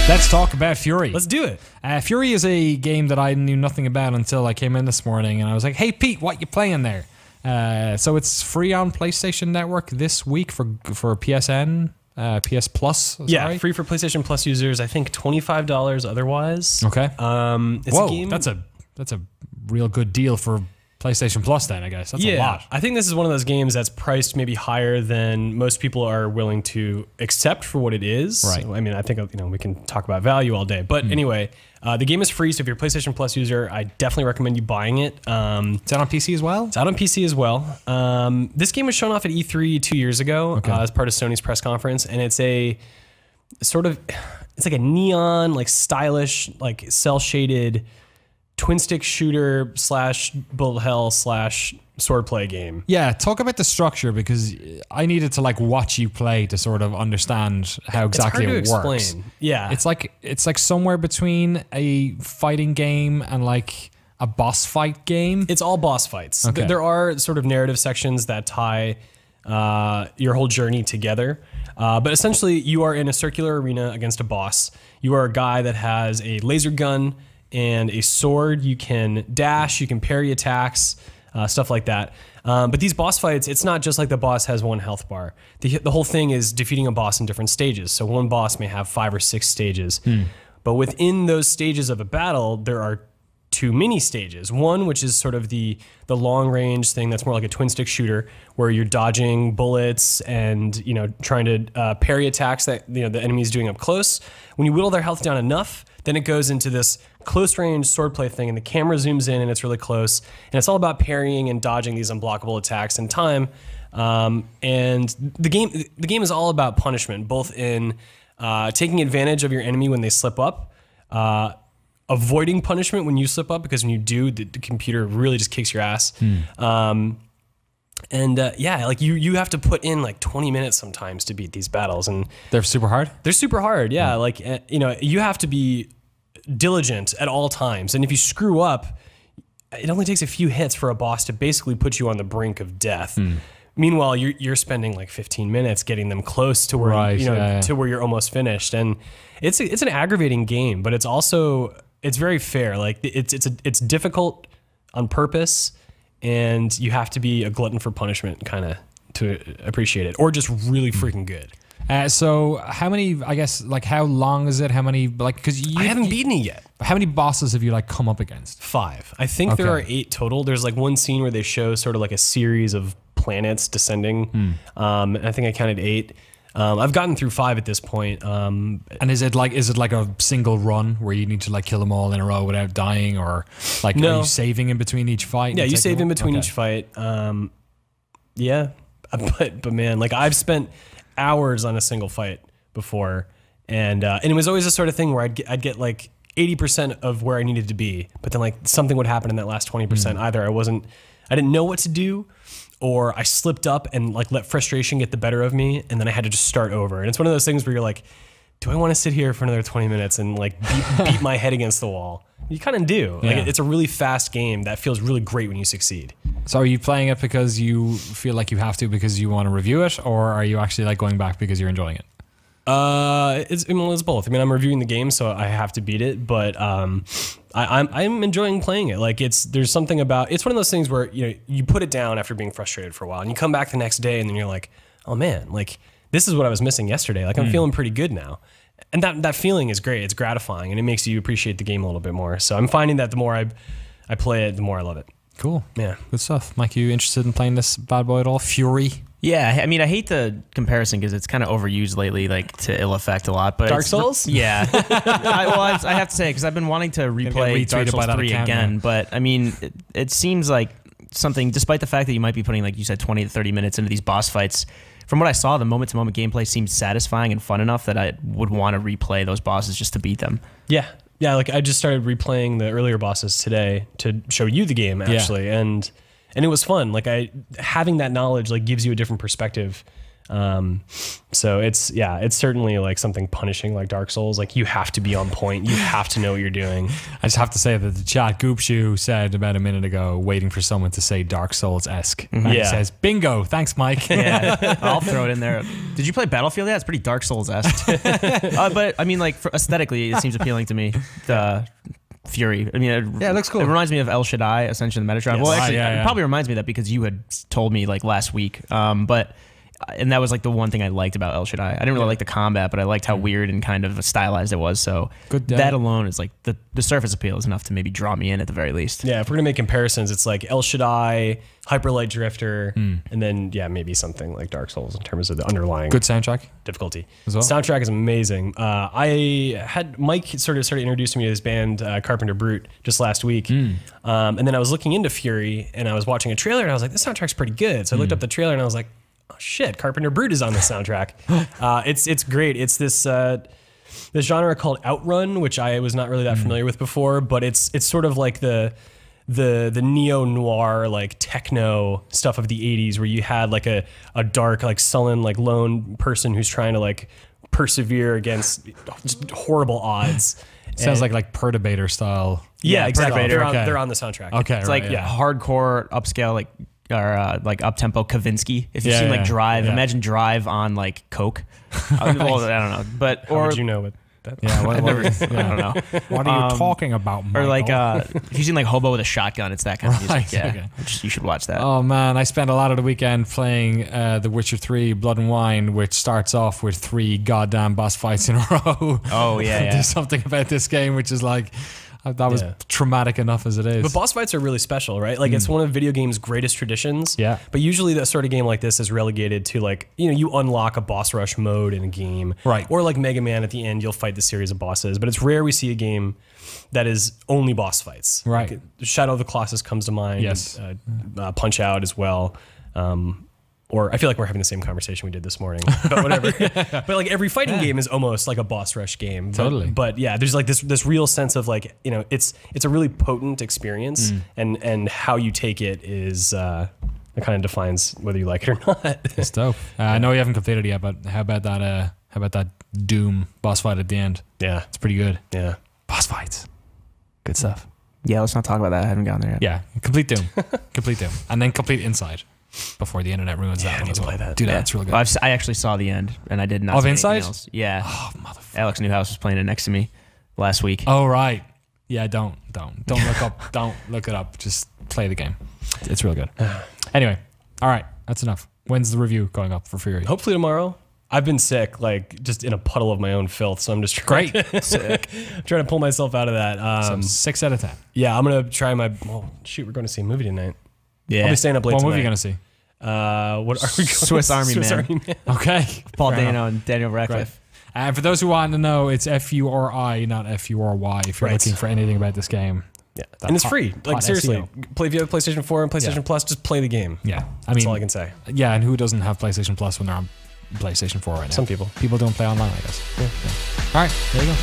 Let's talk about Furi. Let's do it. Furi is a game that I knew nothing about until I came in this morning, and I was like, "Hey Pete, what you playing there?" So it's free on PlayStation Network this week for PSN, PS Plus. Yeah, free for PlayStation Plus users. I think $25 otherwise. Okay. It's a game. That's a real good deal for PlayStation Plus then, I guess. That's a lot. I think this is one of those games that's priced maybe higher than most people are willing to accept for what it is. Right. So, I mean, I think we can talk about value all day. But anyway, the game is free, so if you're a PlayStation Plus user, I definitely recommend you buying it. It's out on PC as well? It's out on PC as well. This game was shown off at E3 2 years ago as part of Sony's press conference, and it's a sort of, it's like a neon, like stylish, like cel-shaded twin stick shooter slash bullet hell slash swordplay game. Yeah, talk about the structure, because I needed to like watch you play to sort of understand how exactly it works. Yeah, it's like somewhere between a fighting game and like a boss fight game. It's all boss fights. Okay. There are sort of narrative sections that tie your whole journey together. But essentially, you are in a circular arena against a boss. You are a guy that has a laser gun and a sword. You can dash, you can parry attacks, stuff like that. But these boss fights, it's not just like the boss has one health bar. The whole thing is defeating a boss in different stages. So one boss may have 5 or 6 stages. But within those stages of a battle, there are 2 mini stages. One, which is sort of the long range thing that's more like a twin stick shooter, where you're dodging bullets and trying to parry attacks that the enemy is doing up close. When you whittle their health down enough, then it goes into this close range swordplay thing, and the camera zooms in and it's really close, and it's all about parrying and dodging these unblockable attacks in time. And the game is all about punishment, both in taking advantage of your enemy when they slip up, avoiding punishment when you slip up, because when you do, the computer really just kicks your ass. Yeah, like you have to put in like 20 minutes sometimes to beat these battles, and They're super hard? they're super hard. Yeah, like you have to be diligent at all times, and if you screw up, it only takes a few hits for a boss to basically put you on the brink of death. Meanwhile, you're spending like 15 minutes getting them close to where to where you're almost finished, and it's an aggravating game, but it's also very fair. Like it's difficult on purpose, and you have to be a glutton for punishment kind of to appreciate it, or just really freaking good. So how many, I guess, like how long is it? How many, like, because I haven't beaten it yet. How many bosses have you like come up against? 5. I think there are 8 total. There's like one scene where they show sort of like a series of planets descending. And I think I counted 8. I've gotten through 5 at this point. And is it like a single run where you need to like kill them all in a row without dying, or like are you saving in between each fight? Yeah, you save in between each fight. Yeah, but man, like I've spent hours on a single fight before, and it was always the sort of thing where I'd get like 80% of where I needed to be, but then like something would happen in that last 20%. Either I didn't know what to do, or I slipped up and like let frustration get the better of me, and then I had to just start over. And it's one of those things where you're like, do I want to sit here for another 20 minutes and like beat my head against the wall? You kind of do. Yeah. Like it's a really fast game that feels really great when you succeed. So are you playing it because you feel like you have to because you want to review it, or are you actually like going back because you're enjoying it? It's both. I mean, I'm reviewing the game, so I have to beat it, but I'm enjoying playing it. Like there's something about it's one of those things where you put it down after being frustrated for a while, and you come back the next day, and then you're like, oh man, like this is what I was missing yesterday. Like I'm feeling pretty good now. And that feeling is great. It's gratifying, and it makes you appreciate the game a little bit more. So I'm finding that the more I play it, the more I love it. Cool. Yeah. Good stuff. Mike, you interested in playing this bad boy at all? Furi? Yeah, I mean, I hate the comparison because it's kind of overused lately, like to ill effect a lot. But Dark Souls? Yeah. I have to say, because I've been wanting to replay Dark Souls 3 again. But I mean, it seems like something, despite the fact that you might be putting, like you said, 20 to 30 minutes into these boss fights, from what I saw, the moment-to-moment gameplay seemed satisfying and fun enough that I would want to replay those bosses just to beat them. Yeah. Yeah, like I just started replaying the earlier bosses today to show you the game, actually. Yeah. And it was fun. Like having that knowledge like gives you a different perspective So it's certainly like something punishing like Dark Souls. Like you have to be on point. You have to know what you're doing. I just have to say that the chat Goopshoe said about a minute ago, waiting for someone to say Dark Souls-esque. And he says, bingo, thanks, Mike. Yeah, I'll throw it in there. Did you play Battlefield? Yeah, it's pretty Dark Souls-esque. But I mean, like aesthetically, it seems appealing to me. The Furi. I mean, it looks cool. It reminds me of El Shaddai, Ascension of Metatron. Yes. Well, actually, it probably reminds me of that because you had told me like last week. And that was like the one thing I liked about El Shaddai. I didn't really like the combat, but I liked how weird and kind of stylized it was. So that alone is like the surface appeal is enough to maybe draw me in at the very least. Yeah, if we're gonna make comparisons, it's like El Shaddai, Hyper Light Drifter, and then maybe something like Dark Souls in terms of the underlying good soundtrack difficulty. As well? Soundtrack is amazing. I had Mike sort of started introducing me to this band Carpenter Brute just last week, and then I was looking into Furi and I was watching a trailer and I was like, this soundtrack's pretty good. So I looked up the trailer and I was like, oh shit, Carpenter Brute is on the soundtrack. It's great. It's this genre called Outrun, which I was not really that familiar with before, but it's sort of like the neo-noir like techno stuff of the 80s where you had like a dark like sullen like lone person who's trying to like persevere against just horrible odds. Sounds like Perturbator style. Yeah, exactly. Perturbator. They're on the soundtrack. Okay, it's like hardcore upscale like like up-tempo Kavinsky. If you've seen like Drive, imagine Drive on like Coke. Well, I don't know, but How would you know what that? Yeah, I don't know. What are you talking about, Michael? Or like if you've seen like Hobo with a Shotgun, it's that kind of music. Yeah, okay. You should watch that. Oh man, I spent a lot of the weekend playing The Witcher 3 Blood and Wine, which starts off with 3 goddamn boss fights in a row. Oh yeah. There's something about this game which is like, that was traumatic enough as it is. But boss fights are really special, right? Like it's one of video games' greatest traditions. Yeah. But usually that sort of game like this is relegated to like, you unlock a boss rush mode in a game. Right. Or like Mega Man at the end, you'll fight the series of bosses. But it's rare we see a game that is only boss fights. Right. Like Shadow of the Colossus comes to mind. Yes. Punch Out as well. Or I feel like we're having the same conversation we did this morning, but whatever. But like every fighting game is almost like a boss rush game. Totally. But yeah, there's like this real sense of like, it's a really potent experience, and how you take it is it kind of defines whether you like it or not. It's dope. I know you haven't completed it yet, but how about that Doom boss fight at the end? Yeah, it's pretty good. Yeah, boss fights, good stuff. Yeah, let's not talk about that. I haven't gotten there yet. Yeah, complete Doom, and then complete Inside. Before the internet ruins that one as well. Do that, it's really good. Well, I actually saw the end, and I did not see Inside? anything else. Yeah. Oh, motherfucker. Alex Newhouse was playing it next to me last week. Oh, right. Yeah, don't look it up. Just play the game. It's really good. Anyway, all right, that's enough. When's the review going up for Furi? Hopefully tomorrow. I've been sick, like just in a puddle of my own filth, so I'm just trying to pull myself out of that. So 6 out of 10. Yeah, I'm gonna try my. Oh shoot, we're going to see a movie tonight. Yeah, I'll be staying up late What tonight. movie are you gonna see? What are we going Swiss Army Man. Okay. Paul Dano and Daniel Radcliffe. And for those who want to know, it's F-U-R-I, not F-U-R-Y, if you're looking for anything about this game. Yeah, and it's free. Like seriously, if you have PlayStation 4 and PlayStation Plus, just play the game. Yeah, that's all I can say. Yeah, and who doesn't have PlayStation Plus when they're on PlayStation 4 right now? Some people. People don't play online, I guess. Yeah. All right, there you go.